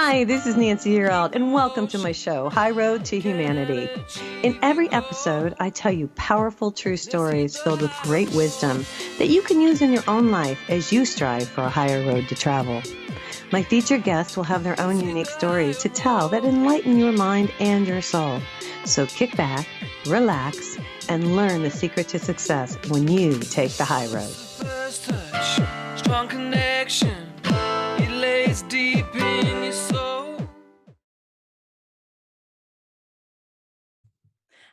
Hi, this is Nancy Yearout, and welcome to my show, High Road to Humanity. In every episode, I tell you powerful true stories filled with great wisdom that you can use in your own life as you strive for a higher road to travel. My featured guests will have their own unique stories to tell that enlighten your mind and your soul. So kick back, relax, and learn the secret to success when you take the high road. First touch, strong connection, it lays deep in your soul.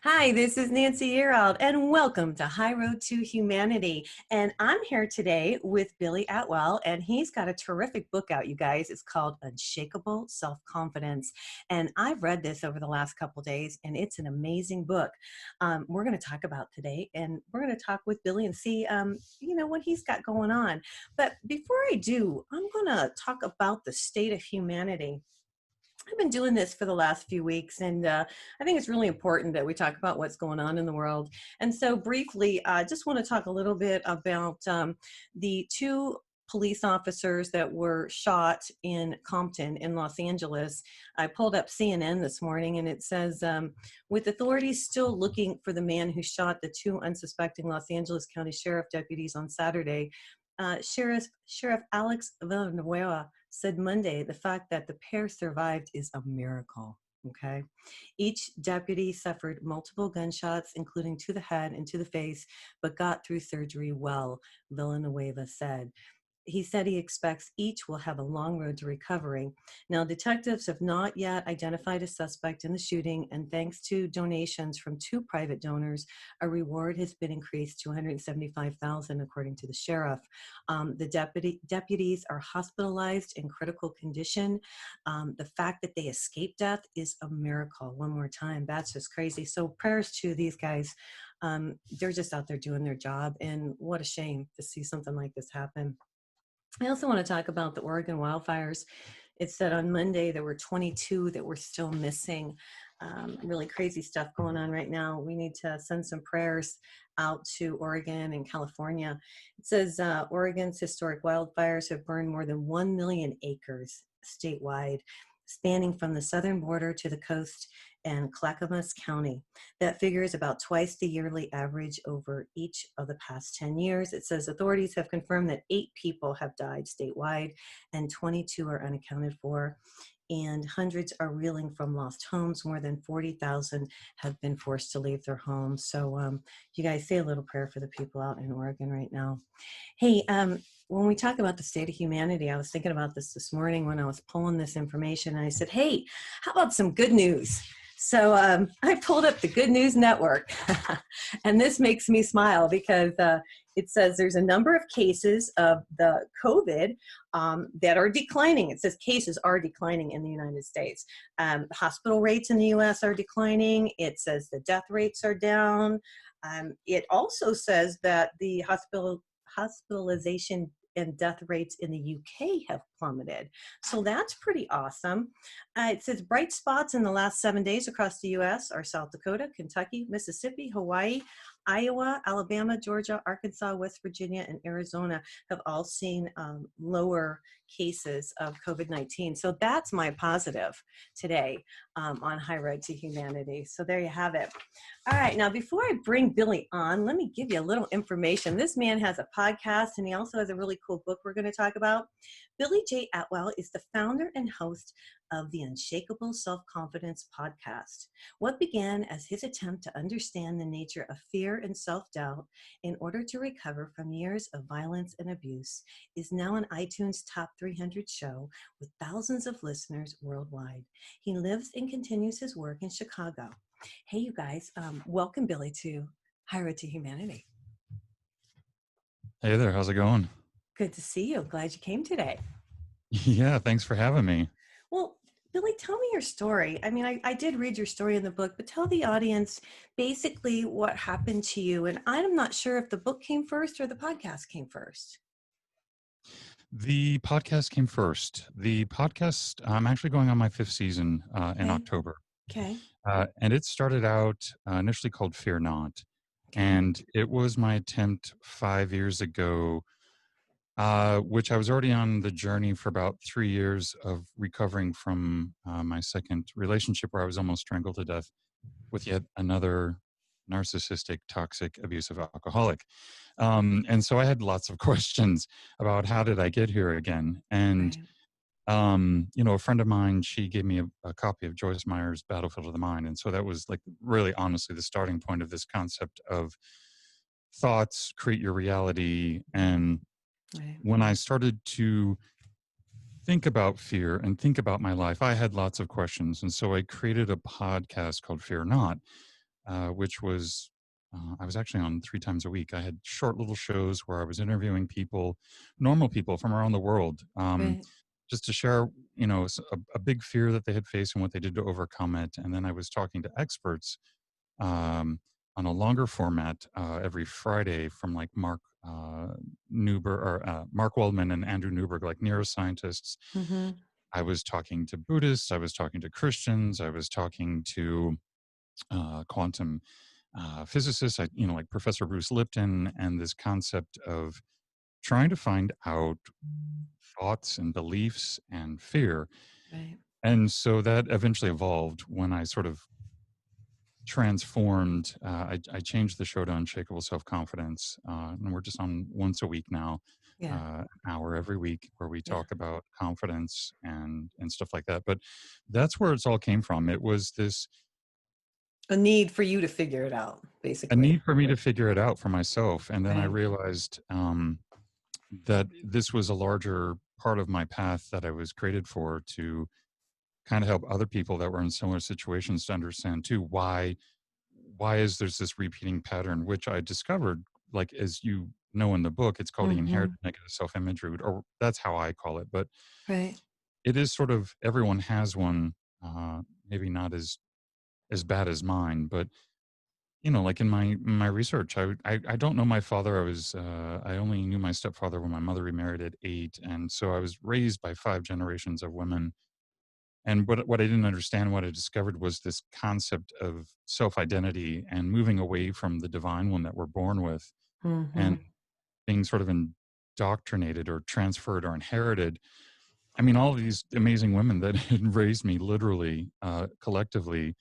Hi, this is Nancy Yearout, and welcome to High Road to Humanity. And I'm here today with Billy Atwell, and he's got a terrific book out, you guys. It's called Unshakable Self-Confidence. And I've read this over the last couple of days, and it's an amazing book. We're going to talk about today, and we're going to talk with Billy and see, what he's got going on. But before I do, I'm going to talk about the state of humanity. I've been doing this for the last few weeks, and I think it's really important that we talk about what's going on in the world. And so briefly, I just want to talk a little bit about the two police officers that were shot in Compton in Los Angeles. I pulled up CNN this morning, and it says, with authorities still looking for the man who shot the two unsuspecting Los Angeles County Sheriff deputies on Saturday, Sheriff Alex Villanueva said Monday the fact that the pair survived is a miracle. Okay. Each deputy suffered multiple gunshots, including to the head and to the face, but got through surgery well, Villanueva said. He said he expects each will have a long road to recovery. Now, detectives have not yet identified a suspect in the shooting, and thanks to donations from two private donors, a reward has been increased to $175,000, according to the sheriff. The deputies are hospitalized in critical condition. The fact that they escaped death is a miracle. One more time, that's just crazy. So prayers to these guys. They're just out there doing their job, and what a shame to see something like this happen. I also want to talk about the Oregon wildfires. It said on Monday there were 22 that were still missing. Really crazy stuff going on right now. We need to send some prayers out to Oregon and California. It says Oregon's historic wildfires have burned more than 1 million acres statewide, spanning from the southern border to the coast and Clackamas County. That figure is about twice the yearly average over each of the past 10 years. It says authorities have confirmed that 8 people have died statewide and 22 are unaccounted for, and hundreds are reeling from lost homes. More than 40,000 have been forced to leave their homes. So you guys say a little prayer for the people out in Oregon right now. Hey, when we talk about the state of humanity, I was thinking about this morning when I was pulling this information, and I said, hey, how about some good news? So I pulled up the Good News Network, and this makes me smile because it says there's a number of cases of the COVID that are declining. It says cases are declining in the United States. Hospital rates in the U.S. are declining. It says the death rates are down. It also says that the hospitalization and death rates in the UK have plummeted. So that's pretty awesome. It says bright spots in the last 7 days across the US are South Dakota, Kentucky, Mississippi, Hawaii, Iowa, Alabama, Georgia, Arkansas, West Virginia, and Arizona have all seen lower cases of COVID-19. So that's my positive today on High Road to Humanity. So there you have it. All right, now before I bring Billy on, let me give you a little information. This man has a podcast, and he also has a really cool book we're going to talk about. Billy J. Atwell is the founder and host of the Unshakable Self-Confidence podcast. What began as his attempt to understand the nature of fear and self-doubt in order to recover from years of violence and abuse is now an iTunes Top 300 show with thousands of listeners worldwide. He lives and continues his work in Chicago. Hey, you guys, welcome Billy to High Road to Humanity. Hey there, how's it going? Good to see you. Glad you came today. Yeah, thanks for having me. Well, Billy, tell me your story. I mean, I did read your story in the book, but tell the audience basically what happened to you. And I'm not sure if the book came first or the podcast came first. The podcast came first. The podcast, I'm actually going on my 5th season in October. Okay. And it started out initially called Fear Not. Okay. And it was my attempt 5 years ago which I was already on the journey for about 3 years of recovering from my second relationship where I was almost strangled to death with yet another narcissistic, toxic, abusive alcoholic. And so I had lots of questions about how did I get here again? And, Right. a friend of mine, she gave me a copy of Joyce Meyer's Battlefield of the Mind. And so that was like really honestly the starting point of this concept of thoughts create your reality. And Right. when I started to think about fear and think about my life, I had lots of questions. And so I created a podcast called Fear Not, which was, I was actually on 3 times a week. I had short little shows where I was interviewing people, normal people from around the world, Right. just to share, a big fear that they had faced and what they did to overcome it. And then I was talking to experts um, on a longer format every Friday from like Mark Waldman and Andrew Newberg, like neuroscientists. Mm-hmm. I was talking to Buddhists, I was talking to Christians, I was talking to quantum physicists, like Professor Bruce Lipton, and this concept of trying to find out thoughts and beliefs and fear. Right. And so that eventually evolved when I sort of transformed. I changed the show to Unshakable Self-Confidence, and we're just on once a week now, Yeah. an hour every week, where we Yeah. talk about confidence and stuff like that. But that's where it's all came from. It was this A need for you to figure it out, a basically. need for me to figure it out for myself, and then I Right. realized that this was a larger part of my path that I was created for, to kind of help other people that were in similar situations to understand too why is there's this repeating pattern, which I discovered, like, as you know, in the book, it's called the Mm-hmm. inherited negative self-image root, or that's how I call it. But Right. it is sort of, everyone has one, maybe not as bad as mine, but like in my research, I don't know my father. I only knew my stepfather when my mother remarried at 8, and so I was raised by 5 generations of women. And what I didn't understand, what I discovered, was this concept of self-identity and moving away from the divine one that we're born with, Mm-hmm. and being sort of indoctrinated or transferred or inherited. I mean, all of these amazing women that had raised me, literally, collectively,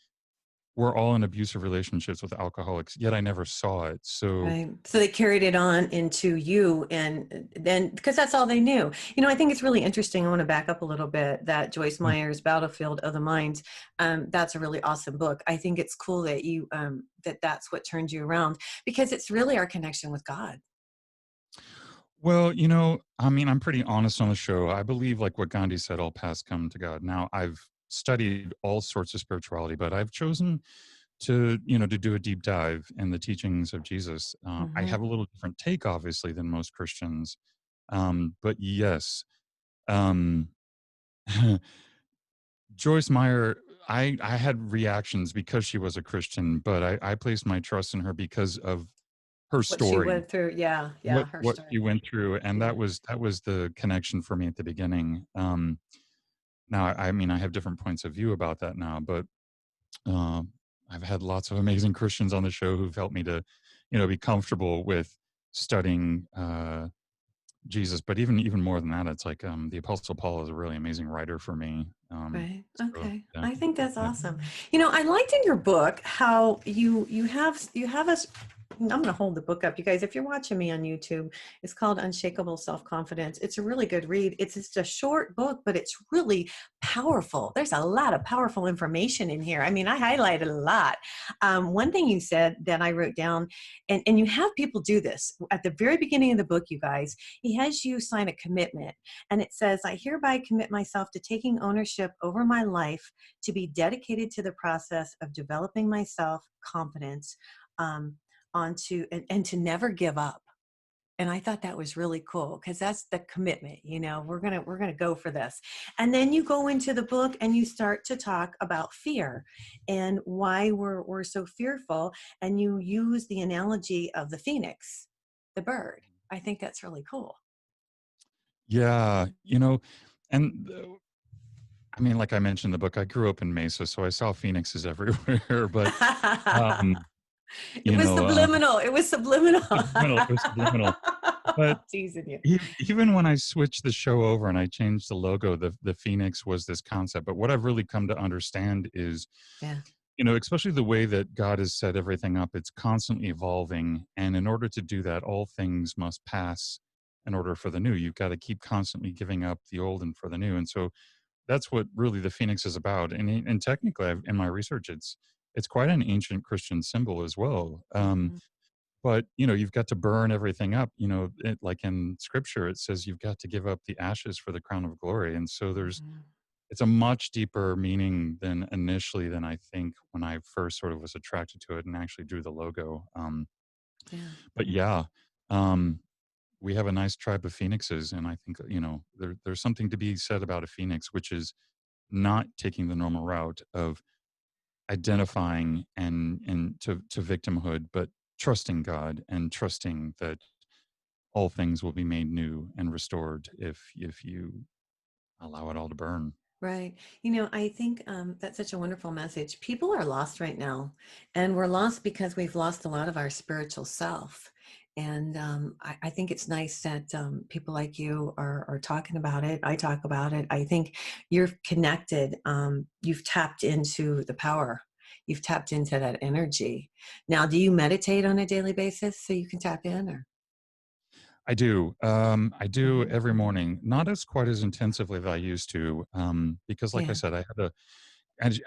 were all in abusive relationships with alcoholics, yet I never saw it. So, Right. So they carried it on into you, and then because that's all they knew. I think it's really interesting. I want to back up a little bit, that Joyce mm, Meyer's Battlefield of the Mind. That's a really awesome book. I think it's cool that that's what turned you around, because it's really our connection with God. well, I mean, I'm pretty honest on the show. I believe, like what Gandhi said, all paths come to God. Now, I've studied all sorts of spirituality, but I've chosen to do a deep dive in the teachings of Jesus. I Mm-hmm. have a little different take, obviously, than most Christians. But yes, um, Joyce Meyer, I had reactions because she was a Christian, but I placed my trust in her because of her What she story, went through. Yeah. Yeah. what Her what she story. went through, and Yeah. that was the connection for me at the beginning. Now, I mean, I have different points of view about that now, but um, I've had lots of amazing Christians on the show who've helped me to, be comfortable with studying Jesus. But even more than that, it's like the Apostle Paul is a really amazing writer for me. Right. So Okay. yeah, I think that's yeah. awesome. I liked in your book how you have us. I'm going to hold the book up, you guys. If you're watching me on YouTube, it's called Unshakable Self-Confidence. It's a really good read. It's just a short book, but it's really powerful. There's a lot of powerful information in here. I mean, I highlighted a lot. One thing you said that I wrote down, and you have people do this at the very beginning of the book, you guys. He has you sign a commitment. And it says, I hereby commit myself to taking ownership over my life, to be dedicated to the process of developing my self confidence, onto and to never give up. And I thought that was really cool, because that's the commitment. We're gonna go for this. And then you go into the book and you start to talk about fear and why we're so fearful. And you use the analogy of the phoenix, the bird. I think that's really cool. Yeah, and I mean, like I mentioned in the book, I grew up in Mesa, so I saw phoenixes everywhere. But um, It you was know, subliminal. It was subliminal. subliminal. It was subliminal. But Teasing you. even when I switched the show over and I changed the logo, the phoenix was this concept. But what I've really come to understand is, Yeah. especially the way that God has set everything up, it's constantly evolving. And in order to do that, all things must pass in order for the new. You've got to keep constantly giving up the old and for the new. And so that's what really the phoenix is about. And technically, in my research, it's quite an ancient Christian symbol as well. Mhm. But you've got to burn everything up. Like in Scripture, it says you've got to give up the ashes for the crown of glory. And so Mhm. it's a much deeper meaning than I think when I first sort of was attracted to it and actually drew the logo. Yeah. But yeah, um, we have a nice tribe of phoenixes, and I think there's something to be said about a phoenix, which is not taking the normal route of identifying and to victimhood, but trusting God and trusting that all things will be made new and restored if you allow it all to burn. Right. I think that's such a wonderful message. People are lost right now, and we're lost because we've lost a lot of our spiritual self. And I think it's nice that people like you are talking about it. I talk about it. I think you're connected. You've tapped into the power. You've tapped into that energy. Now, do you meditate on a daily basis so you can tap in? Or I do. I do Mhm. every morning, not as quite as intensively as I used to, because, like I Yeah. said, I had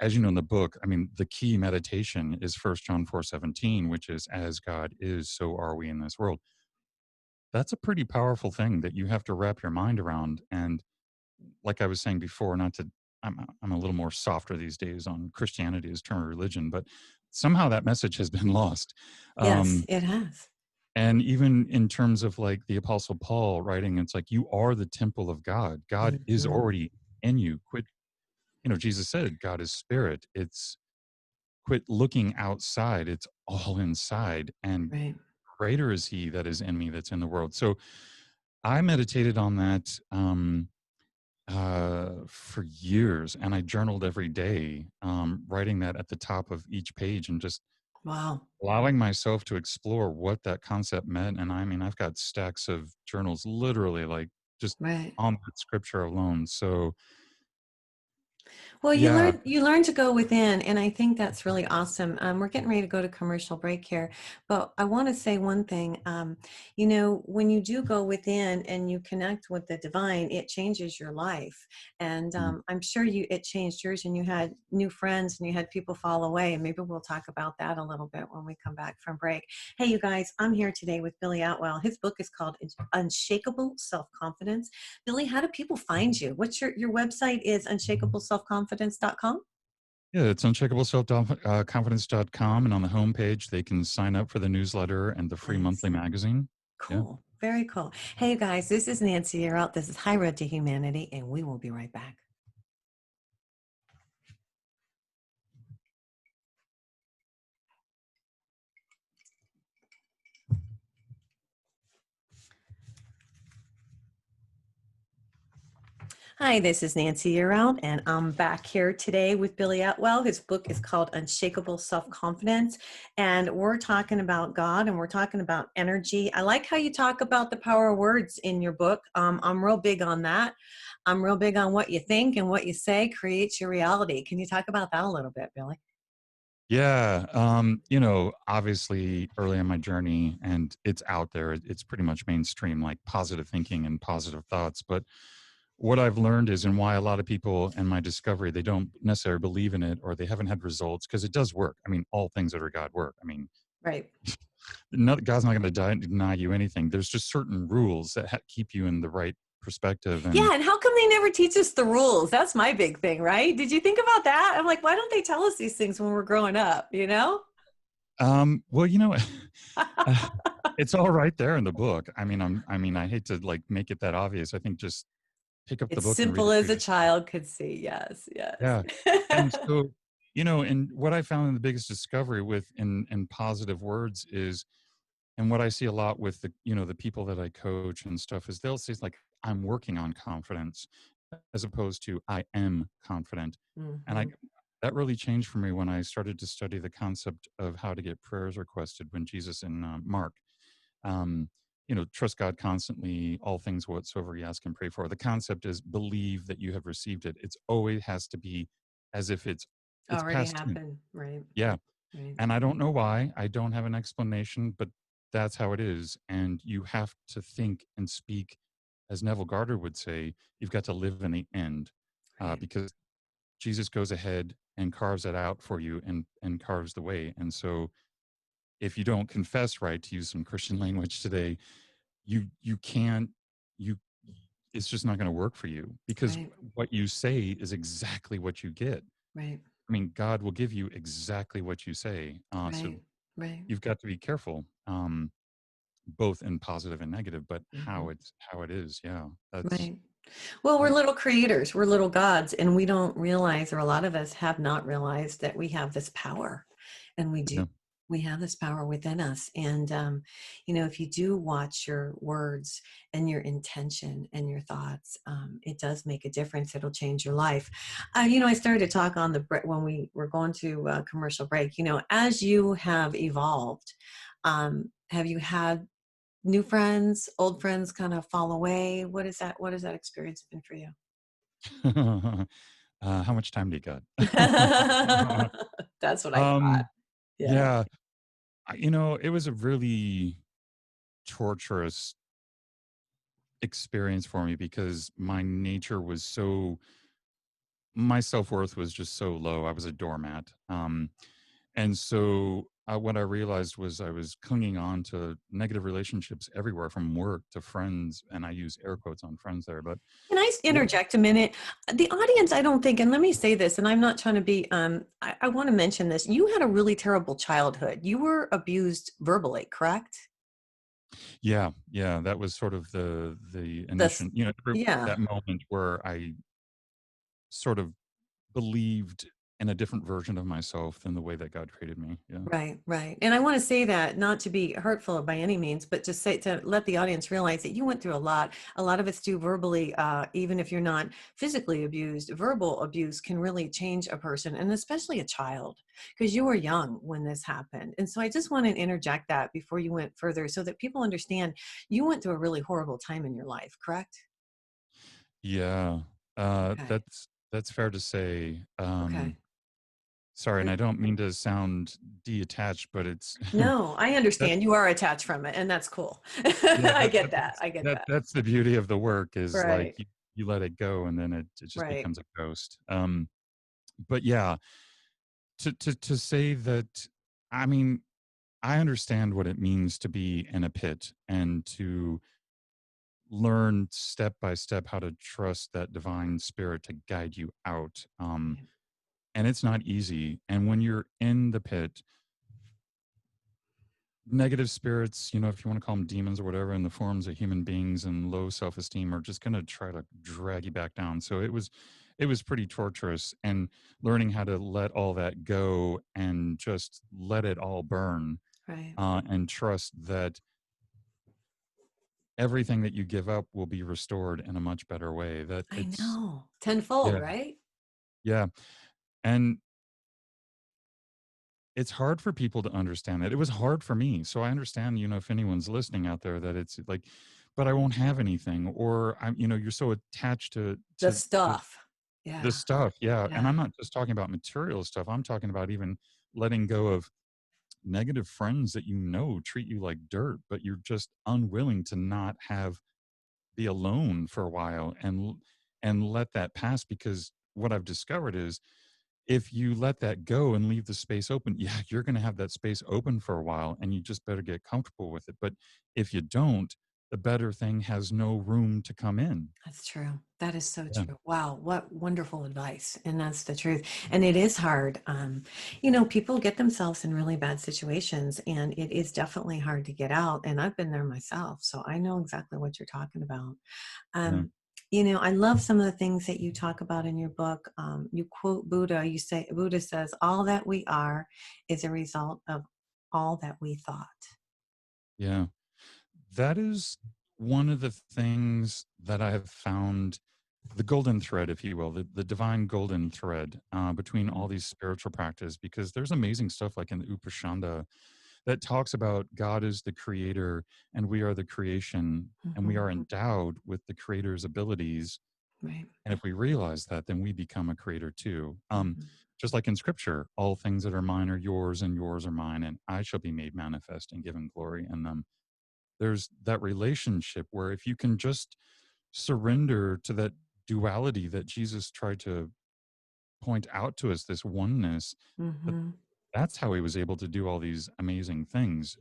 as you know in the book. I mean, the key meditation is First John 4:17, which is, "As God is, so are we in this world." That's a pretty powerful thing that you have to wrap your mind around. And like I was saying before, not to, I'm a little more softer these days on Christianity as term of religion, but somehow that message has been lost. Yes, Um, it has. And even in terms of like the Apostle Paul writing, it's like you are the temple of God. God is Mhm. already in you. Quit, Jesus said God is spirit. It's quit looking outside. It's all inside. And Right. greater is he that is in me that's in the world. So I meditated on that for years, and I journaled every day, writing that at the top of each page and just Wow. allowing myself to explore what that concept meant. And I mean, I've got stacks of journals literally like just Right. on that scripture alone. So Well, yeah. you learn to go within, and I think that's really awesome. We're getting ready to go to commercial break here, but I want to say one thing. When you do go within and you connect with the divine, it changes your life, and Mhm. I'm sure it changed yours, and you had new friends, and you had people fall away, and maybe we'll talk about that a little bit when we come back from break. Hey, you guys, I'm here today with Billy Atwell. His book is called Unshakable Self-Confidence. Billy, how do people find you? What's your website is unshakableselfconfidence.com? Yeah, it's unshakableselfconfidence.com. And on the homepage, they can sign up for the newsletter and the free Nice. monthly magazine. Yeah. Cool. Very cool. Hey, you guys, this is Nancy. You're out. This is High Road to Humanity, and we will be right back. Hi, this is Nancy Yearout, and I'm back here today with Billy Atwell. His book is called Unshakable Self-Confidence, and we're talking about God and we're talking about energy. I like how you talk about the power of words in your book. I'm real big on that. I'm real big on what you think and what you say creates your reality. Can you talk about that a little bit, Billy? Yeah. Obviously early in my journey, and it's out there, it's pretty much mainstream, like positive thinking and positive thoughts. But what I've learned is, and why a lot of people in my discovery, they don't necessarily believe in it or they haven't had results, because it does work. I mean, all things that are God work. I mean, Right. God's not going to deny you anything. There's just certain rules that keep you in the right perspective. And Yeah, and how come they never teach us the rules? That's my big thing, right? Did you think about that? I'm like, why don't they tell us these things when we're growing up, you know? well, it's all right there in the book. I mean, I hate to like make it that obvious. I think just pick up the It's book and read simple it for as a yourself. child could see. Yes, yes. Yeah. And so, and what I found in the biggest discovery with in positive words is, and what I see a lot with the people that I coach and stuff, is they'll say like, I'm working on confidence, as opposed to I am confident. And Mhm. that really changed for me when I started to study the concept of how to get prayers requested when Jesus in Mark. Um, trust God constantly, all things whatsoever you ask and pray for. The concept is believe that you have received it. It's always has to be as if it's Already past tense. happened. Right. Yeah. Right. And I don't know why. I don't have an explanation, but that's how it is. And you have to think and speak, as Neville Goddard would say, you've got to live in the end, Right. because Jesus goes ahead and carves it out for you and carves the way. And so if you don't confess right, to use some Christian language today, you can't you it's just not going to work for you, because Right. what you say is exactly what you get. Right. I mean, God will give you exactly what you say. So Right. Right. you've got to be careful, both in positive and negative, but Hmm. how it is. Yeah, that's Right. Well, we're yeah, little creators, we're little gods, and we don't realize, or a lot of us have not realized, that we have this power. And we do. yeah. We have this power within us. And, if you do watch your words and your intention and your thoughts, it does make a difference. It'll change your life. I started to talk on when we were going to commercial break, as you have evolved, have you had new friends, old friends kind of fall away? What has that experience been for you? How much time do you got? That's what I thought. um, Yeah. yeah, it was a really torturous experience for me, because my self-worth was just so low. I was a doormat. And so what I realized was I was clinging on to negative relationships everywhere, from work to friends. And I use air quotes on friends there, but Can I what? interject a minute? The audience, I don't think, and let me say this, and I'm not trying to be, I want to mention this. You had a really terrible childhood. You were abused verbally, correct? Yeah, yeah, that was sort of the This, initial, yeah. that moment where I sort of believed in a different version of myself than the way that God created me. Yeah, Right, right. And I want to say that, not to be hurtful by any means, but just say, to let the audience realize that you went through a lot. A lot of us do verbally, even if you're not physically abused. Verbal abuse can really change a person, and especially a child, because you were young when this happened. And so I just want to interject that before you went further, so that people understand you went through a really horrible time in your life, correct? yeah. Okay. That's fair to say. Okay. Sorry, and And I don't mean to sound detached, but it's no, I that. understand. You are attached from it, and that's cool. Yeah, I get that. I get that. that's the beauty of the work, is like Right. you let it go, and then it just Right. becomes a ghost. But yeah, to say that, I mean, I understand what it means to be in a pit and to learn step by step how to trust that divine spirit to guide you out. Right. And it's not easy. And when you're in the pit, negative spirits, if you want to call them demons or whatever, in the forms of human beings and low self-esteem, are just going to try to drag you back down. So it was pretty torturous, and learning how to let all that go and just let it all burn, Right. and trust that everything that you give up will be restored in a much better way. That I it's know. Tenfold, Yeah, right? yeah. And it's hard for people to understand that. It was hard for me. So I understand, if anyone's listening out there, that it's like, but I won't have anything, or you're so attached to The to stuff. the Yeah. stuff. Yeah. And Yeah. I'm not just talking about material stuff. I'm talking about even letting go of negative friends that treat you like dirt, but you're just unwilling to not be alone for a while, and let that pass. Because what I've discovered is, if you let that go and leave the space open, yeah, you're going to have that space open for a while, and you just better get comfortable with it. But if you don't, the better thing has no room to come in. That's true. That is so Yeah, true. Wow, what wonderful advice. And that's the truth. And it is hard. People get themselves in really bad situations, and it is definitely hard to get out. And I've been there myself, so I know exactly what you're talking about. yeah, Um, I love some of the things that you talk about in your book. You quote Buddha. You say, Buddha says, all that we are is a result of all that we thought. yeah. That is one of the things that I have found, the golden thread, if you will, the divine golden thread, between all Mm. these spiritual practices, because there's amazing stuff like in the Upashanda that talks about God is the creator and we are the creation, and we Hmm. are endowed with the creator's abilities. Right. And if we realize that, then we become a creator too. Hmm. Just like in scripture, all things that are mine are yours and yours are mine, and I shall be made manifest and given glory in them. There's that relationship where if you can just surrender to that duality that Jesus tried to point out to us, this oneness, that Hmm. that's how he was able to do all these amazing things.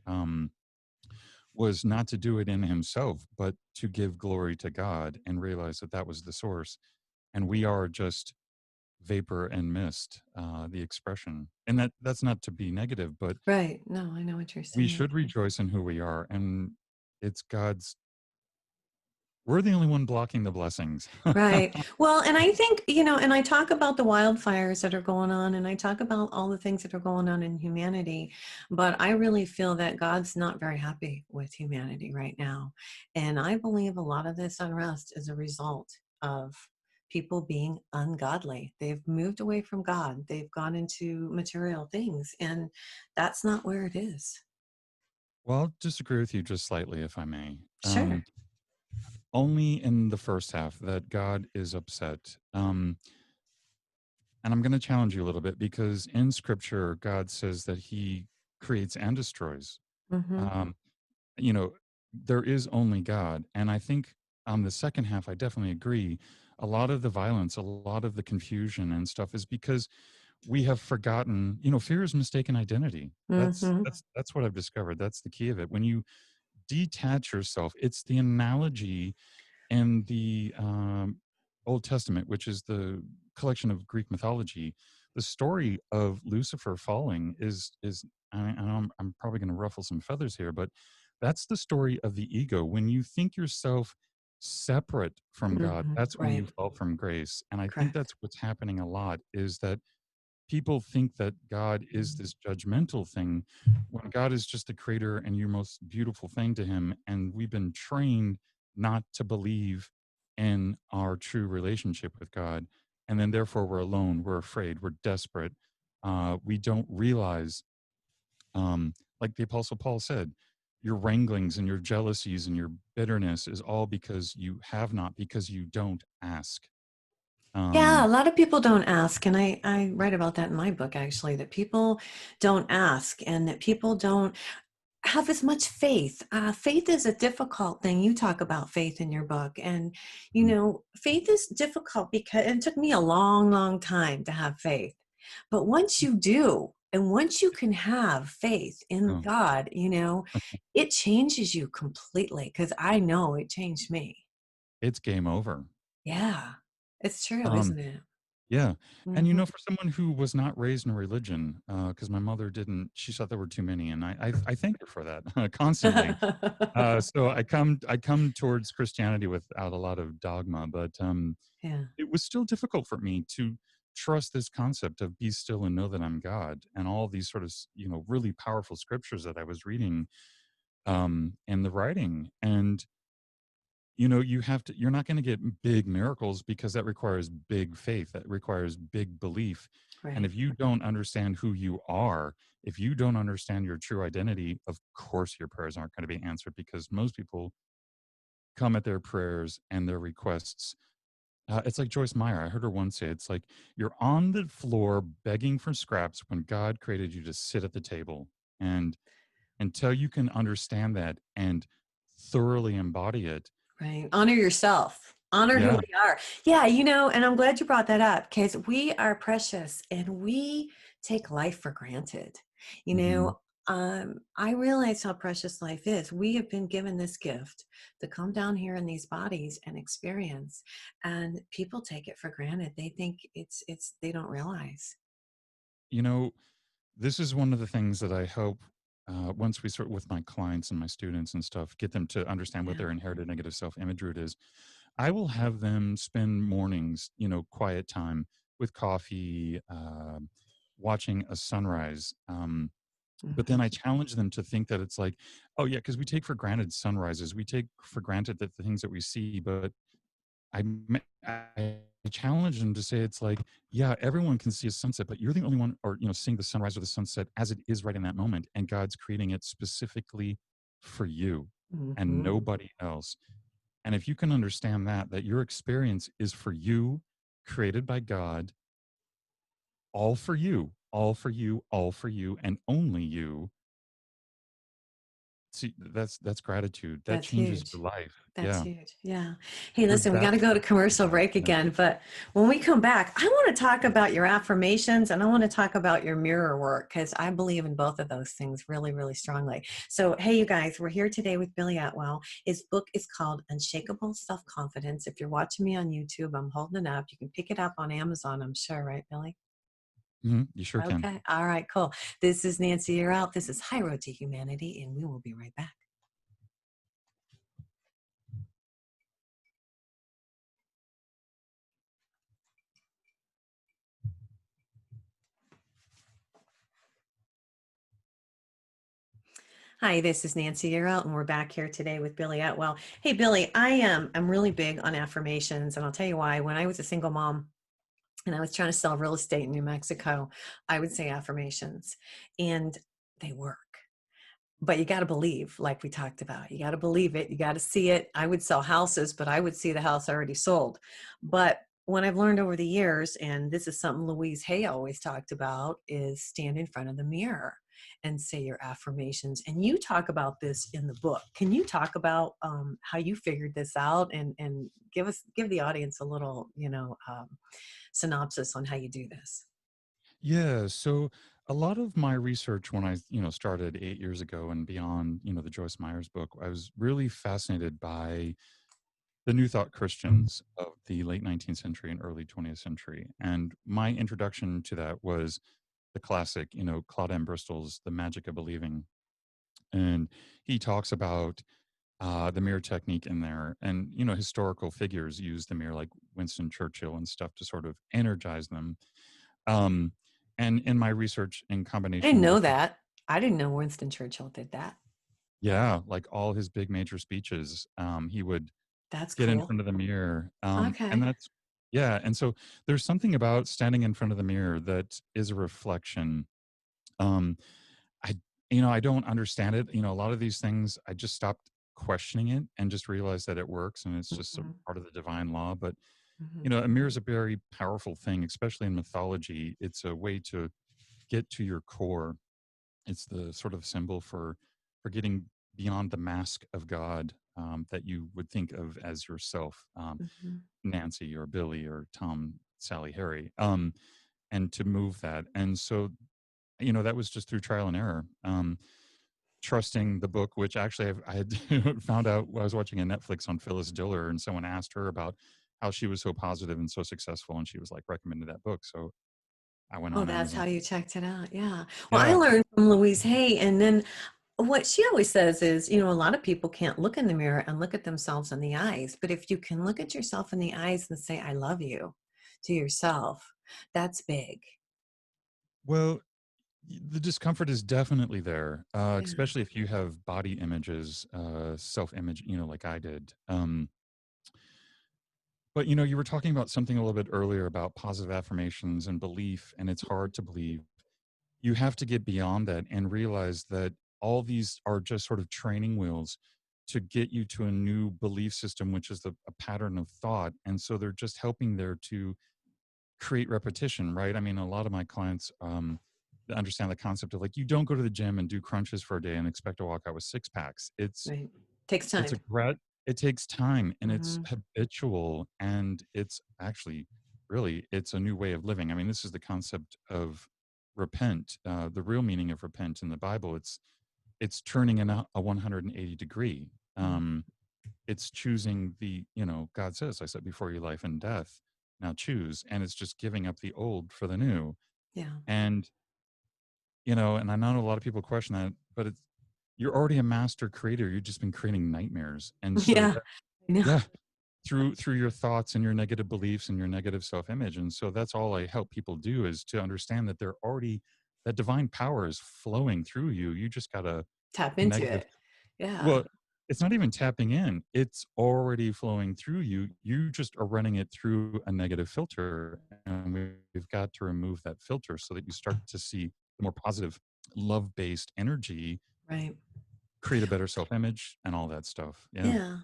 Was not to do it in himself, but to give glory to God and realize that that was the source. And we are just vapor and mist, the expression. And that's not to be negative, but Right. No, I know what you're we saying. should rejoice in who we are. And it's God's, we're the only one blocking the blessings. Right. Well, and I think, and I talk about the wildfires that are going on, and I talk about all the things that are going on in humanity, but I really feel that God's not very happy with humanity right now. And I believe a lot of this unrest is a result of people being ungodly. They've moved away from God, they've gone into material things, and that's not where it is. Well, I'll disagree with you just slightly, if I may. Sure. Only in the first half that God is upset. And I'm going to challenge you a little bit because in scripture, God says that he creates and destroys. Mm-hmm. Um, you know, there is only God. And I think on the second half, I definitely agree. A lot of the violence, a lot of the confusion and stuff is because we have forgotten, fear is mistaken identity. That's Mm-hmm. that's that's what I've discovered. That's the key of it. When you detach yourself, it's the analogy in the Old Testament, which is the collection of Greek mythology. The story of Lucifer falling is I'm probably going to ruffle some feathers here, but that's the story of the ego. When you think yourself separate from God, Mm-hmm. that's when you Right. fall from grace. And I think Correct. that's what's happening a lot is that people think that God is this judgmental thing when God is just the creator and your most beautiful thing to him. And we've been trained not to believe in our true relationship with God. And then therefore we're alone, we're afraid, we're desperate. We don't realize, like the Apostle Paul said, your wranglings and your jealousies and your bitterness is all because you have not, because you don't ask. Yeah, a Um, lot of people don't ask, and I write about that in my book actually, that people don't ask and that people don't have as much faith. Faith is a difficult thing. You talk about faith in your book, and faith is difficult because it took me a long, long time to have faith. But once you do, and once you can have faith in oh, God, it changes you completely because I know it changed me. it's game over. Yeah, it's true, Um, isn't it? Yeah. And Hmm. for someone who was not raised in religion, because my mother didn't, she thought there were too many, and I thank her for that constantly. So I come towards Christianity without a lot of dogma, but Yeah. it was still difficult for me to trust this concept of be still and know that I'm God, and all these sort of really powerful scriptures that I was reading in the writing. And you're not going to get big miracles because that requires big faith, that requires big belief. And Right. if you don't understand who you are, if you don't understand your true identity, of course your prayers aren't going to be answered, because most people come at their prayers and their requests, it's like Joyce Meyer. I heard her once say, it's like you're on the floor begging for scraps when God created you to sit at the table. And until you can understand that and thoroughly embody it. Right. Honor yourself. Honor who Yeah. we are. Yeah, and I'm glad you brought that up because we are precious and we take life for granted. You Hmm. know, I realize how precious life is. We have been given this gift to come down here in these bodies and experience, and people take it for granted. They think it's they don't realize. you know this is one of the things that I hope, once we start with my clients and my students and stuff, get them to understand what Yeah. their inherited negative self-image root is. I will have them spend mornings, quiet time with coffee, watching a sunrise. But then Mhm. I challenge them to think that it's like, oh yeah, because we take for granted sunrises, we take for granted that the things that we see, but I challenge them to say, it's like, yeah, everyone can see a sunset, but you're the only one, or, seeing the sunrise or the sunset as it is right in that moment. And God's creating it specifically for you and Hmm. nobody else. And if you can understand that your experience is for you, created by God, all for you, all for you, all for you, and only you. See, that's gratitude. That That's changes huge. your life. That's Yeah. huge. Yeah. Hey, So listen, we got to that's go what to commercial about. break Yeah. again. But when we come back, I want to talk about your affirmations and I want to talk about your mirror work because I believe in both of those things really, really strongly. So, hey, you guys, we're here today with Billy Atwell. His book is called Unshakable Self-Confidence. If you're watching me on YouTube, I'm holding it up. You can pick it up on Amazon, I'm sure, right, Billy? You sure can. Okay. All right, cool. This is Nancy. You're out. This is High Road to Humanity, and we will be right back. Hi, this is Nancy Yearout, and we're back here today with Billy Atwell. Hey, Billy, I'm really big on affirmations, and I'll tell you why. When I was a single mom and I was trying to sell real estate in New Mexico, I would say affirmations, and they work. But you got to believe, like we talked about. You got to believe it. You got to see it. I would sell houses, but I would see the house already sold. But what I've learned over the years, and this is something Louise Hay always talked about, is stand in front of the mirror and say your affirmations. And you talk about this in the book. Can you talk about how you figured this out and give the audience a little, synopsis on how you do this? Yeah. So a lot of my research when I, started 8 years ago and beyond, the Joyce Meyers book, I was really fascinated by the New Thought Christians of the late 19th century and early 20th century. And my introduction to that was the classic, Claude M. Bristol's The Magic of Believing. And he talks about the mirror technique in there. And, historical figures use the mirror like Winston Churchill and stuff to sort of energize them. Um, and in my research in I didn't combination know with, that. I didn't know Winston Churchill did that. yeah, like all his big major speeches, he would That's get in cool. front of the mirror. And Okay. that's, yeah. And so there's something about standing in front of the mirror that is a reflection. Um, I, I don't understand it. A lot of these things, I just stopped questioning it and just realized that it works and it's just a Mhm, part of the divine law. But, mhm, a mirror is a very powerful thing, especially in mythology. It's a way to get to your core. It's the sort of symbol for getting beyond the mask of God that you would think of as yourself, mhm. Nancy or Billy or Tom, Sally, Harry, and to move that. And so, that was just through trial and error. Trusting the book, which actually I had found out while I was watching a Netflix on Phyllis Diller, and someone asked her about how she was so positive and so successful, and she was like recommended that book. So I went Oh, on that's Amazon. how you checked it out. Yeah. Well, I Yeah. learned from Louise Hay, and then what she always says is, a lot of people can't look in the mirror and look at themselves in the eyes, but if you can look at yourself in the eyes and say, I love you to yourself, that's big. Well, the discomfort is definitely there, Yeah. especially if you have body images, self-image, like I did. But you were talking about something a little bit earlier about positive affirmations and belief, and it's hard to believe. You have to get beyond that and realize that all these are just sort of training wheels to get you to a new belief system, which is a pattern of thought. And so they're just helping there to create repetition, right? I mean, a lot of my clients understand the concept of like, you don't go to the gym and do crunches for a day and expect to walk out with six packs. Right. Takes It's a time. it takes time and it's Hmm. habitual and it's actually really, it's a new way of living. I mean, this is the concept of repent. The real meaning of repent in the Bible, it's turning in a 180 degree. Um, it's choosing God says, I said before you life and death, now choose. And it's just giving up the old for the new. Yeah. And, and I know a lot of people question that, but you're already a master creator. You've just been creating nightmares. And so Yeah. that, I know. yeah, through your thoughts and your negative beliefs and your negative self-image. And so that's all I help people do is to understand that they're already, that divine power is flowing through you. You just got to Tap into connect with, it. well, Yeah. it's not even tapping in. It's already flowing through you. You just are running it through a negative filter. And we've got to remove that filter so that you start to see the more positive, love based energy, Right. create a better self image, and all that stuff. Yeah. Yeah.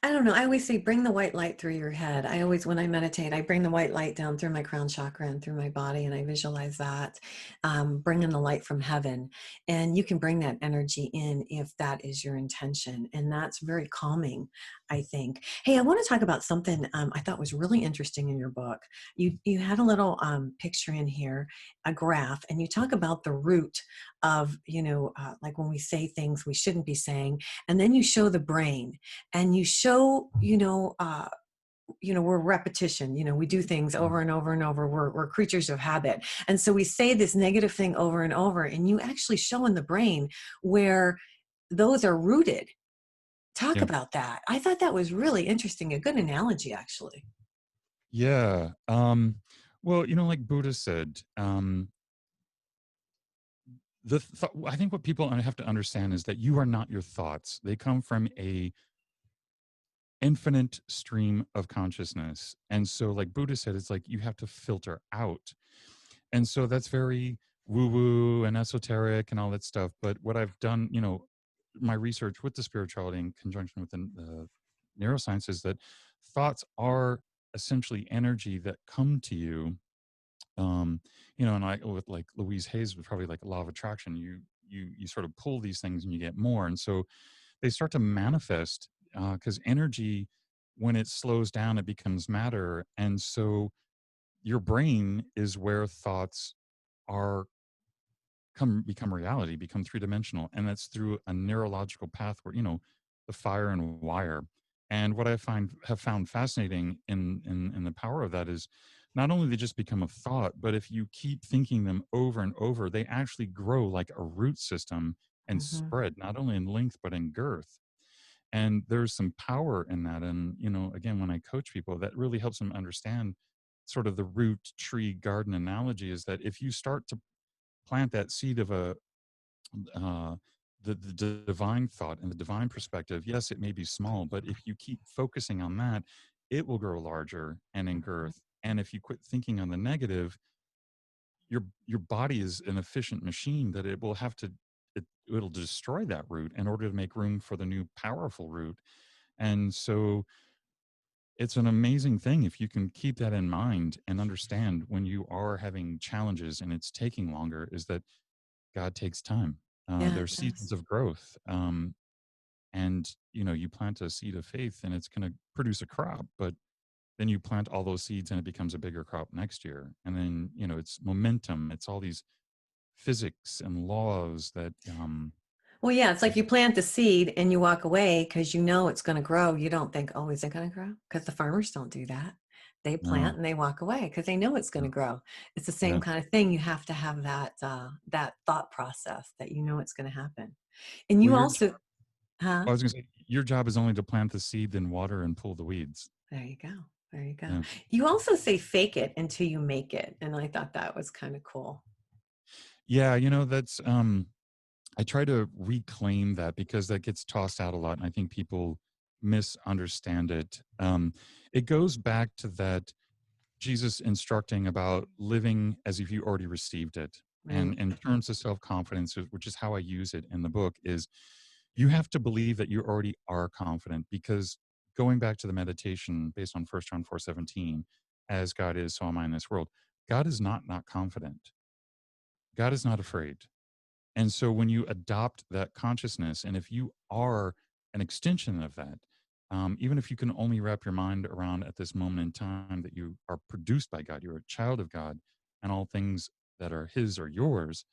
I don't know. I always say bring the white light through your head. I always, when I meditate, I bring the white light down through my crown chakra and through my body, and I visualize that, bringing the light from heaven. And you can bring that energy in if that is your intention. And that's very calming, I think. Hey, I want to talk about something I thought was really interesting in your book. You had a little picture in here, a graph, and you talk about the root of, like when we say things we shouldn't be saying, and then you show the brain and you show, we're repetition, we do things over and over and over. We're creatures of habit. And so we say this negative thing over and over, and you actually show in the brain where those are rooted. Talk Yeah. about that. I thought that was really interesting. A good analogy, actually. Yeah. Well, like Buddha said, I think what people have to understand is that you are not your thoughts. They come from a infinite stream of consciousness. And so, like Buddha said, it's like you have to filter out. And so that's very woo woo and esoteric and all that stuff. But what I've done, my research with the spirituality in conjunction with the neuroscience is that thoughts are essentially energy that come to you. And I, with like Louise Hayes, was probably like a law of attraction. You sort of pull these things and you get more. And so they start to manifest because energy, when it slows down, it becomes matter. And so your brain is where thoughts are become reality, become three-dimensional, and that's through a neurological path where the fire and wire. And what I have found fascinating in the power of that is not only they just become a thought, but if you keep thinking them over and over, they actually grow like a root system and Hmm. spread not only in length but in girth. And there's some power in that. And again, when I coach people, that really helps them understand sort of the root tree garden analogy is that if you start to plant that seed of uh, the divine thought and the divine perspective, yes, it may be small, but if you keep focusing on that, it will grow larger and in girth. And if you quit thinking on the negative, your body is an efficient machine that it will have to it'll destroy that root in order to make room for the new powerful root. And so it's an amazing thing if you can keep that in mind and understand when you are having challenges and it's taking longer, is that God takes time. Yeah, There's it does. seasons of growth. And you plant a seed of faith and it's going to produce a crop, but then you plant all those seeds and it becomes a bigger crop next year. And then, it's momentum. It's all these physics and laws that, Well, yeah, it's that like you plant the seed and you walk away because you know it's going to grow. You don't think, oh, is it going to grow? Because the farmers don't do that. They no, plant and they walk away because they know it's going no, to grow. It's the same yeah. kind of thing. You have to have that thought process that you know it's going to happen. And Well, you also, huh? I was going to say, your job is only to plant the seed, then water and pull the weeds. There you go. There you go. Yeah. You also say fake it until you make it, and I thought that was kind of cool. Yeah. That's, I try to reclaim that because that gets tossed out a lot, and I think people misunderstand it. It goes back to that Jesus instructing about living as if you already received it. And Right. in terms of self confidence, which is how I use it in the book, is you have to believe that you already are confident. Because going back to the meditation based on 1 John 4:17, as God is, so am I in this world. God is not confident. God is not afraid. And so when you adopt that consciousness, and if you are an extension of that, even if you can only wrap your mind around at this moment in time that you are produced by God, you're a child of God, and all things that are His are yours,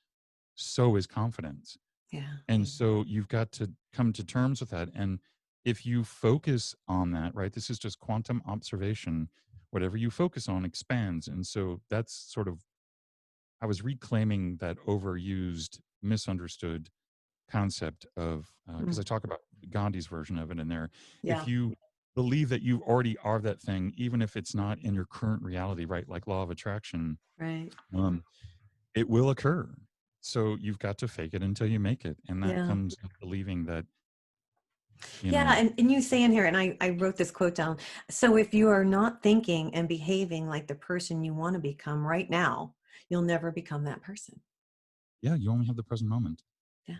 so is confidence. Yeah. And so you've got to come to terms with that. And if you focus on that, right, this is just quantum observation. Whatever you focus on expands. And so that's sort of, I was reclaiming that overused, misunderstood concept of, because I Mm. talk about Gandhi's version of it in there. If Yeah. you believe that you already are that thing, even if it's not in your current reality, right? Like law of attraction, Right. um, it will occur. So you've got to fake it until you make it. And that Yeah. comes with believing that you Yeah, know. and you say in here, and I wrote this quote down. So if you are not thinking and behaving like the person you want to become right now, you'll never become that person. Yeah, you only have the present moment. Yeah.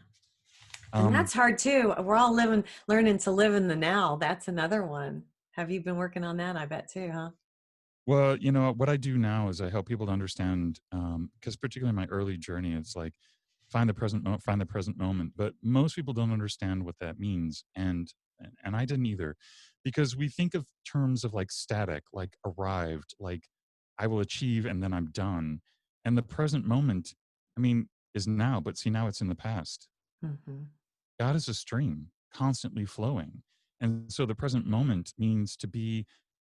And Um, that's hard too. We're all learning to live in the now. That's another one. Have you been working on that? I bet too, huh? well, what I do now is I help people to understand, because particularly in my early journey, it's like find the present moment. But most people don't understand what that means, and I didn't either, because we think of terms of like static, like arrived, like I will achieve and then I'm done, and the present moment, I mean, is now. But see, now it's in the past. Hmm. God is a stream constantly flowing. And so the present moment means to be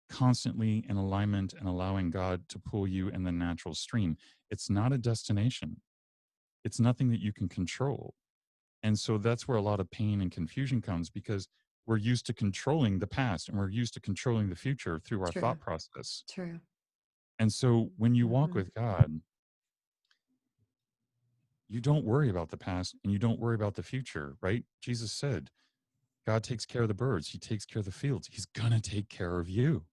constantly in alignment and allowing God to pull you in the natural stream. It's not a destination, it's nothing that you can control. And so that's where a lot of pain and confusion comes, because we're used to controlling the past and we're used to controlling the future through our True. thought process. True. And so when you walk Hmm. with God, you don't worry about the past and you don't worry about the future, right? Jesus said, God takes care of the birds. He takes care of the fields. He's going to take care of you.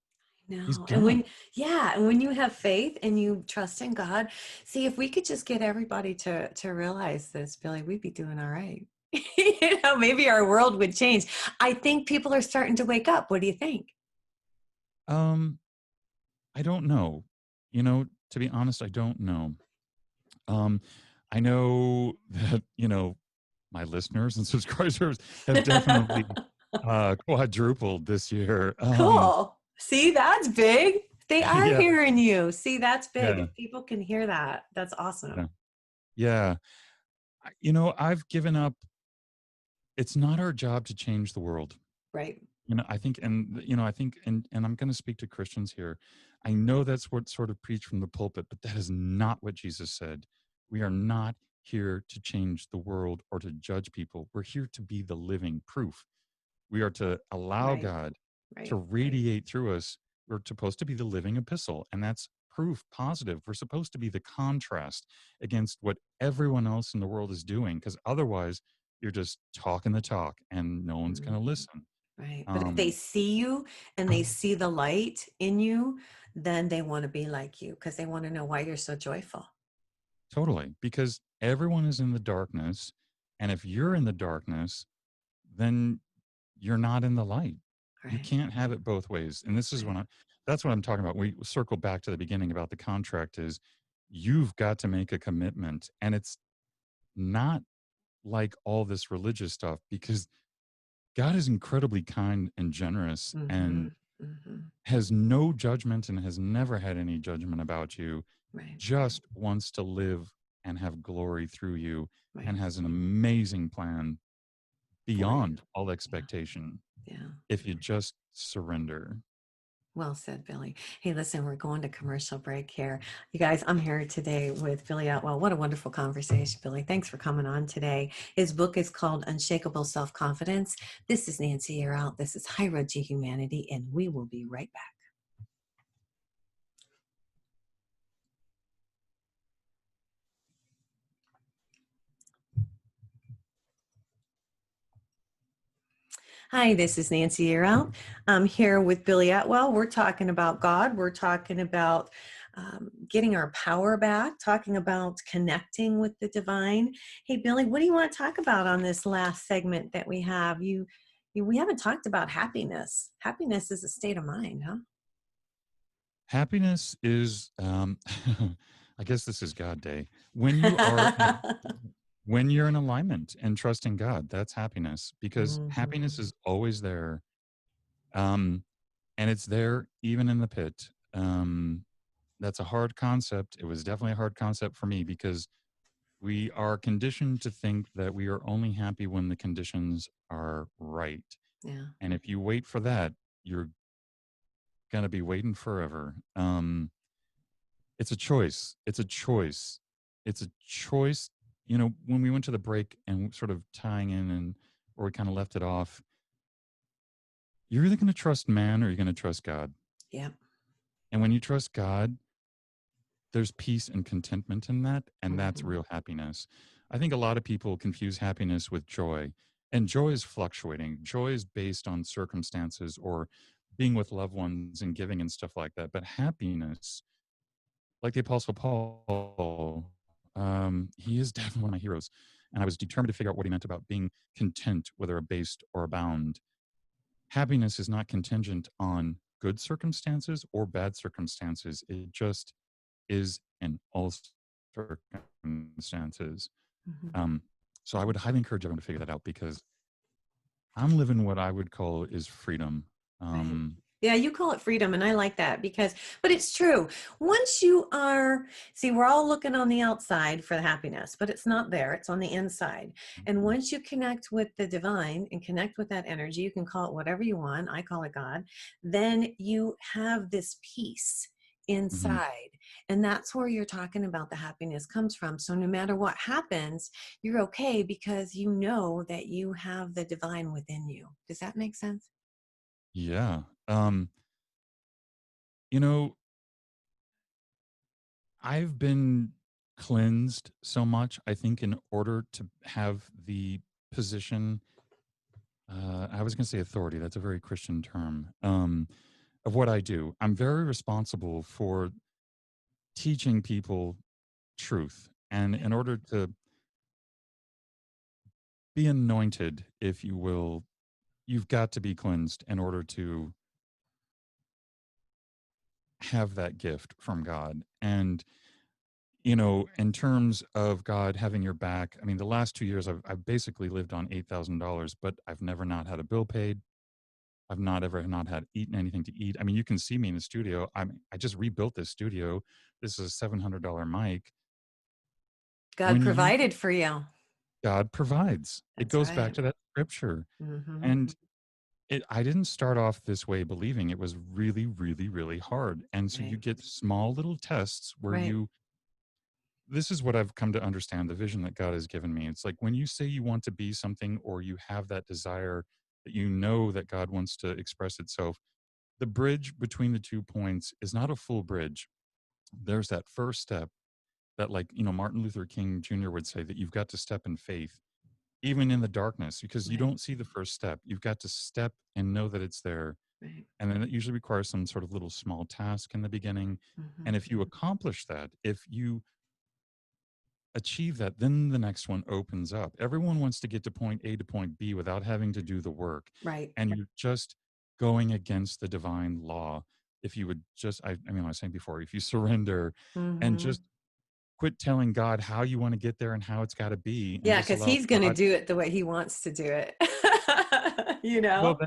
He's No. And gonna. and when you have faith and you trust in God, see, if we could just get everybody to realize this, Billy, we'd be doing all right. Maybe our world would change. I think people are starting to wake up. What do you think? Um, I don't know. To be honest, I don't know. Um, I know that, my listeners and subscribers have definitely quadrupled this year. Cool. See, that's big. They are Yeah, hearing you. See, that's big. yeah, If people can hear that, that's awesome. yeah, yeah. I've given up. It's not our job to change the world. Right. I think, I think, and I'm going to speak to Christians here. I know that's what sort of preached from the pulpit, but that is not what Jesus said. We are not here to change the world or to judge people. We're here to be the living proof. We are to allow Right. God to Right. radiate through us. We're supposed to be the living epistle, and that's proof positive. We're supposed to be the contrast against what everyone else in the world is doing, because otherwise, you're just talking the talk and no one's going to Mhm. listen. Right. But if they Um, see you and they see the light in you, then they want to be like you because they want to know why you're so joyful. Totally, because everyone is in the darkness, and if you're in the darkness, then you're not in the light. You Right. can't have it both ways. And this is Right. that's what I'm talking about. We circle back to the beginning about the contract is you've got to make a commitment, and it's not like all this religious stuff, because God is incredibly kind and generous Mm-hmm. and Mm-hmm. has no judgment and has never had any judgment about you, Right. just wants to live and have glory through you, Right. and has an amazing plan For you. beyond all Yeah. expectation Yeah. if you just surrender. Well said, Billy. Hey, listen, we're going to commercial break here. You guys, I'm here today with Billy Atwell. What a wonderful conversation, Billy. Thanks for coming on today. His book is called Unshakable Self-Confidence. This is Nancy Yearout. This is High Road to Humanity, and we will be right back. Hi, this is Nancy Yearout. I'm here with Billy Atwell. We're talking about God. We're talking about getting our power back, talking about connecting with the divine. Hey, Billy, what do you want to talk about on this last segment that we have? We haven't talked about happiness. Happiness is a state of mind, huh? Happiness is, I guess this is God Day. When you are when you're in alignment and trusting God, that's happiness, because happiness Mhm. is always there. Um, and it's there even in the pit. That's a hard concept. It was definitely a hard concept for me, because we are conditioned to think that we are only happy when the conditions are right. Yeah. And if you wait for that, you're going to be waiting forever. It's a choice. It's a choice. It's a choice. When we went to the break and sort of tying in and where we kind of left it off, you're either going to trust man or you're going to trust God. Yeah. And when you trust God, there's peace and contentment in that. And that's Hmm. real happiness. I think a lot of people confuse happiness with joy. And joy is fluctuating. Joy is based on circumstances or being with loved ones and giving and stuff like that. But happiness, like the Apostle Paul, he is definitely one of my heroes. And I was determined to figure out what he meant about being content, whether abased or abound. Happiness is not contingent on good circumstances or bad circumstances. It just is in all circumstances. Mhm. Um, so I would highly encourage everyone to figure that out because I'm living what I would call is freedom. Right. Um, Yeah, you call it freedom, and I like that because, but it's true. Once you are, see, we're all looking on the outside for the happiness, but it's not there, it's on the inside. And mhm, once you connect with the divine and connect with that energy, you can call it whatever you want, I call it God, then you have this peace mhm. inside. And that's where you're talking about the happiness comes from. So no matter what happens, you're okay because you know that you have the divine within you. Does that make sense? Yeah. You know, I've been cleansed so much, I think, in order to have the position, I was going to say authority, that's a very Christian term, of what I do. I'm very responsible for teaching people truth. And in order to be anointed, if you will, you've got to be cleansed in order to have that gift from God. And, you know, in terms of God having your back, I mean, the last 2 years I've basically lived on $8,000, but I've never not had a bill paid. I've not ever not had eaten anything to eat. I mean, you can see me in the studio. I just rebuilt this studio. This is a $700 mic. God When you provided for you. God provides. It That's goes back right. to that scripture. Mhm. And I didn't start off this way believing. It was really, really, really hard. And so you Right. get small little tests where Right. you this is what I've come to understand, the vision that God has given me. It's like when you say you want to be something or you have that desire that you know that God wants to express itself, the bridge between the 2 points is not a full bridge. There's that first step that, like, you know, Martin Luther King Jr. would say that you've got to step in faith, even in the darkness, because you Right. don't see the first step. You've got to step and know that it's there. Right. And then it usually requires some sort of little small task in the beginning. And Mhm. if you accomplish that, if you achieve that, then the next one opens up. Everyone wants to get to point A to point B without having to do the work. Right. And you're just going against the divine law. If you would just, I mean, I was saying before, if you surrender and just Mhm. quit telling God how you want to get there and how it's got to be, and Yeah, just because allow he's gonna God, do it the way he wants to do it. You well,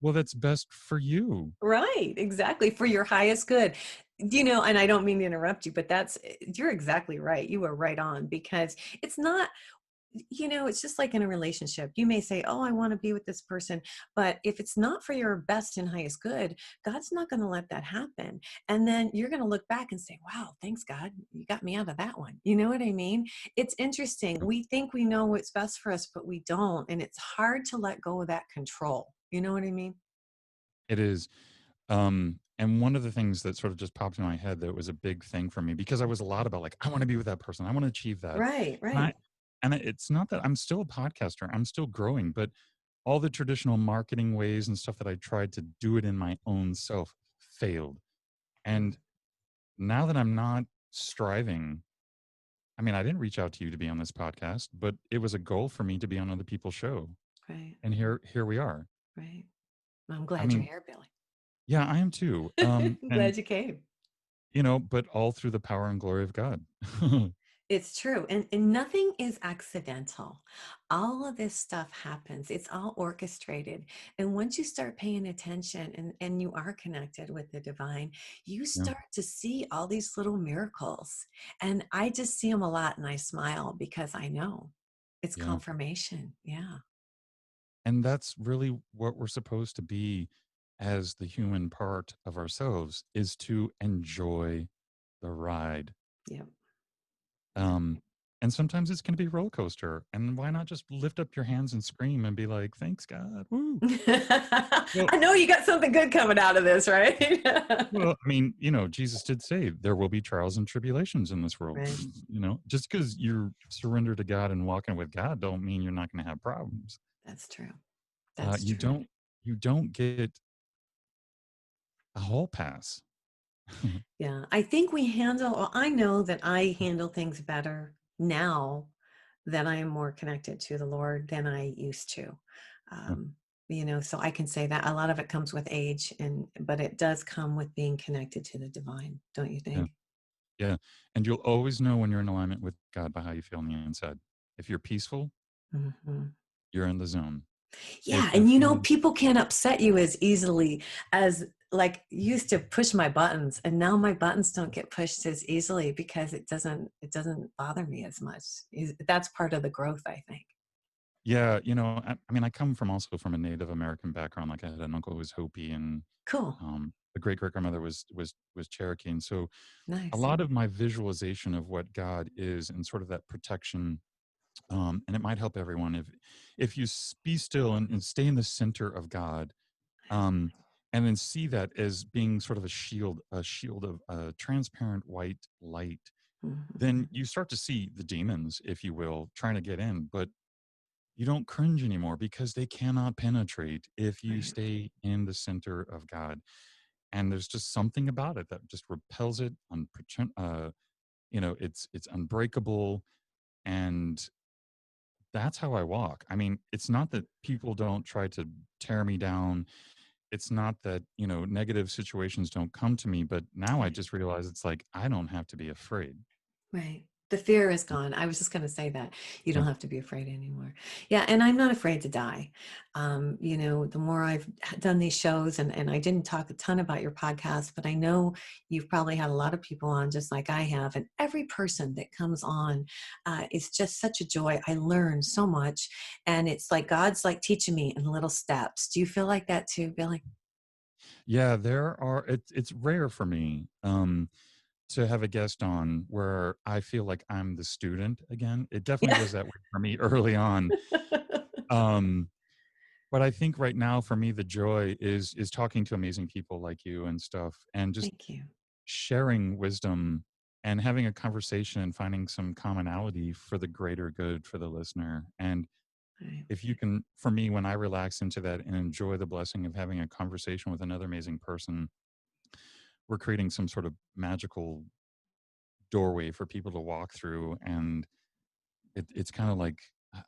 know? that's best for you. Right, exactly, for your highest good. You know, and I don't mean to interrupt you, but that's you're exactly right. You are right on because it's not, you know, it's just like in a relationship. You may say, "Oh, I want to be with this person," but if it's not for your best and highest good, God's not going to let that happen. And then you're going to look back and say, "Wow, thanks God. You got me out of that one." You know what I mean? It's interesting. We think we know what's best for us, but we don't, and it's hard to let go of that control. You know what I mean? It is. And one of the things that sort of just popped in my head that was a big thing for me because I was a lot about like, I want to be with that person. I want to achieve that. Right, And right. it's not that I'm still a podcaster. I'm still growing, but all the traditional marketing ways and stuff that I tried to do it in my own self failed. Mm, And now that I'm not striving, I mean, I didn't reach out to you to be on this podcast, but it was a goal for me to be on other people's show. right, And here we are. right. Well, I'm I glad you're mean, here, Billy. yeah, I am too. I'm And glad you came. you know, but all through the power and glory of God. It's true. And nothing is accidental. All of this stuff happens. It's all orchestrated. And once you start paying attention and you are connected with the divine, you Yeah, start to see all these little miracles. And I just see them a lot and I smile because I know it's yeah. confirmation. Yeah. And that's really what we're supposed to be as the human part of ourselves is to enjoy the ride. Yep. Yep. Um, and sometimes it's going to be a roller coaster. And why not just lift up your hands and scream and be like, "Thanks, God!" Woo! Well, I know you got something good coming out of this, right? well, I mean, you know, Jesus did say there will be trials and tribulations in this world. Right. You know, just because you're surrendered to God and walking with God, don't mean you're not going to have problems. That's true. That's You true. don't get a hall pass. Yeah. I think we handle, well, I know that I handle things better now that I am more connected to the Lord than I used to. Yeah, Um, so I can say that a lot of it comes with age, but it does come with being connected to the divine, don't you yeah, think? yeah. And you'll always know when you're in alignment with God by how you feel on the inside. If you're peaceful, Mhm. you're in the zone. Yeah, If you're and feeling, people can't upset you as easily as like used to push my buttons, and now my buttons don't get pushed as easily because it doesn't bother me as much. That's part of the growth, I think. yeah, I mean, I come from also from a Native American background. Like I had an uncle who was Hopi, and Cool. a great great grandmother was Cherokee, and so a Nice. lot of my visualization of what God is and sort of that protection, and it might help everyone if you be still and stay in the center of God, um, and then see that as being sort of a shield of transparent white light. Then Mhm. you start to see the demons, if you will, trying to get in, but you don't cringe anymore because they cannot penetrate if you Right. stay in the center of God. And there's just something about it that just repels it. It's unbreakable, and that's how I walk. I mean, it's not that people don't try to tear me down. It's not that negative situations don't come to me, but now I Right. just realize it's like I don't have to be afraid. Right. The fear is gone. I was just going to say that you Yeah, don't have to be afraid anymore. Yeah. And I'm not afraid to die. The more I've done these shows, and I didn't talk a ton about your podcast, but I know you've probably had a lot of people on just like I have. And every person that comes on is just such a joy. I learn so much. And it's like God's like teaching me in little steps. Do you feel like that too, Billy? yeah. It's rare for me. To have a guest on where I feel like I'm the student again. It definitely Yeah. was that way for me early on. Um, but I think right now for me the joy is talking to amazing people like you and stuff, and just Thank you. sharing wisdom and having a conversation and finding some commonality for the greater good for the listener. And Right. if you can, for me, when I relax into that and enjoy the blessing of having a conversation with another amazing person, we're creating some sort of magical doorway for people to walk through. And it's kind of like,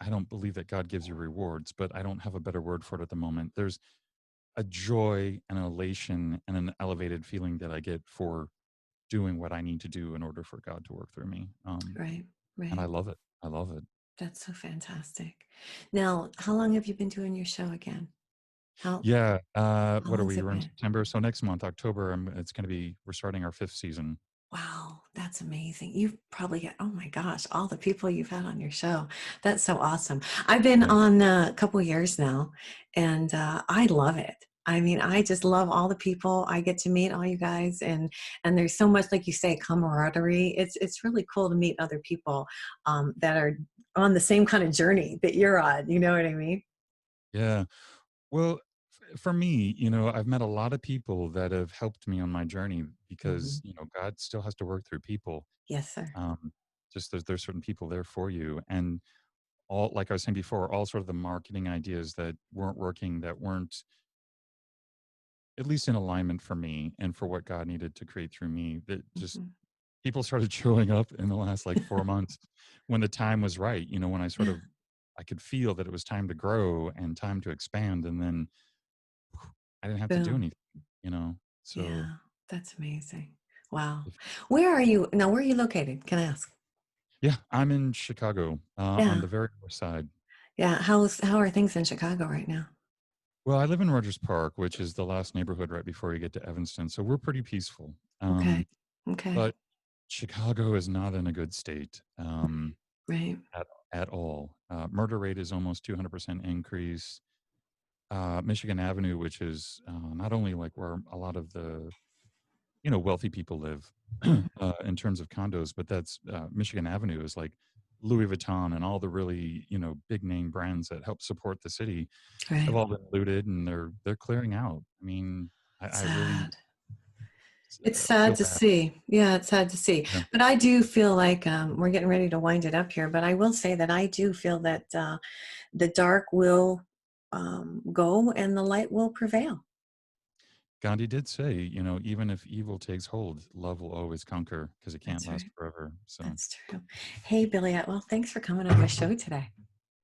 I don't believe that God gives you rewards, but I don't have a better word for it at the moment. There's a joy and an elation and an elevated feeling that I get for doing what I need to do in order for God to work through me. Right. And I Right. love it. I love it. That's so fantastic. Now, how long have you been doing your show again? How Yeah. how What are long's we? it We're in been? September. So next month, October, it's going to be, we're starting our 5th season. Wow, that's amazing. You've probably got, oh my gosh, all the people you've had on your show. That's so awesome. I've been Yeah. on a couple years now, and I love it. I mean, I just love all the people I get to meet, all you guys, and there's so much, like you say, camaraderie. It's really cool to meet other people that are on the same kind of journey that you're on. You know what I mean? Yeah. Well, for me, I've met a lot of people that have helped me on my journey Hmm. because, God still has to work through people. Yes, sir. Um, just there's certain people there for you. And all, like I was saying before, all sort of the marketing ideas that weren't working, that weren't at least in alignment for me and for what God needed to create through me, that just Hmm. people started showing up in the last like 4 months when the time was right. When I sort Yeah, of, I could feel that it was time to grow and time to expand. And then I didn't have to do boom. anything. So Yeah, that's amazing. Wow. if, Where are you now? Where are you located? Can I ask? yeah, I'm in Chicago, on Yeah. the very north side. Yeah. How are things in Chicago right now? Well, I live in Rogers Park, which is the last neighborhood right before you get to Evanston. So we're pretty peaceful. Okay. Okay. But Chicago is not in a good state, Right. at all. Murder rate is almost 200% increase. Michigan Avenue, which is not only like where a lot of the wealthy people live Mhm. in terms of condos, but that's Michigan Avenue is like Louis Vuitton and all the really big name brands that help support the city have Right. all been looted, and they're clearing out. I mean, I really Sad. It's I sad feel to bad. see. Yeah, it's sad to see. Yeah. But I do feel like we're getting ready to wind it up here. But I will say that I do feel that the dark will go and the light will prevail. Gandhi did say, even if evil takes hold, love will always conquer because it can't That's last right. forever. So, That's true. Hey, Billy Atwell, thanks for coming on my show today.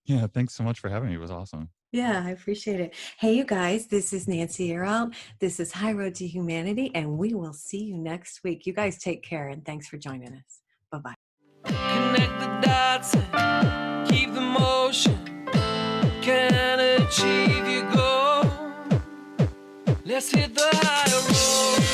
yeah, thanks so much for having me. It was awesome. Yeah, I appreciate it. Hey, you guys, this is Nancy Earl. This is High Road to Humanity, and we will see you next week. You guys take care, and thanks for joining us. Bye-bye. Connect the dots and keep the motion. Can achieve your goal. Let's hit the higher road.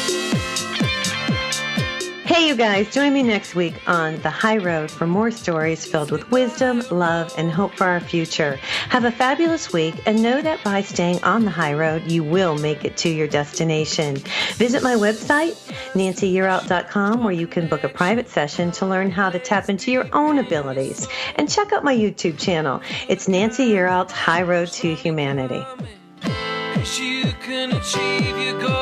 Hey, you guys, join me next week on The High Road for more stories filled with wisdom, love, and hope for our future. Have a fabulous week, and know that by staying on the high road, you will make it to your destination. Visit my website, nancyyearout.com, where you can book a private session to learn how to tap into your own abilities. And check out my YouTube channel. It's Nancy Yearout's High Road to Humanity. 'Cause you can achieve your goal.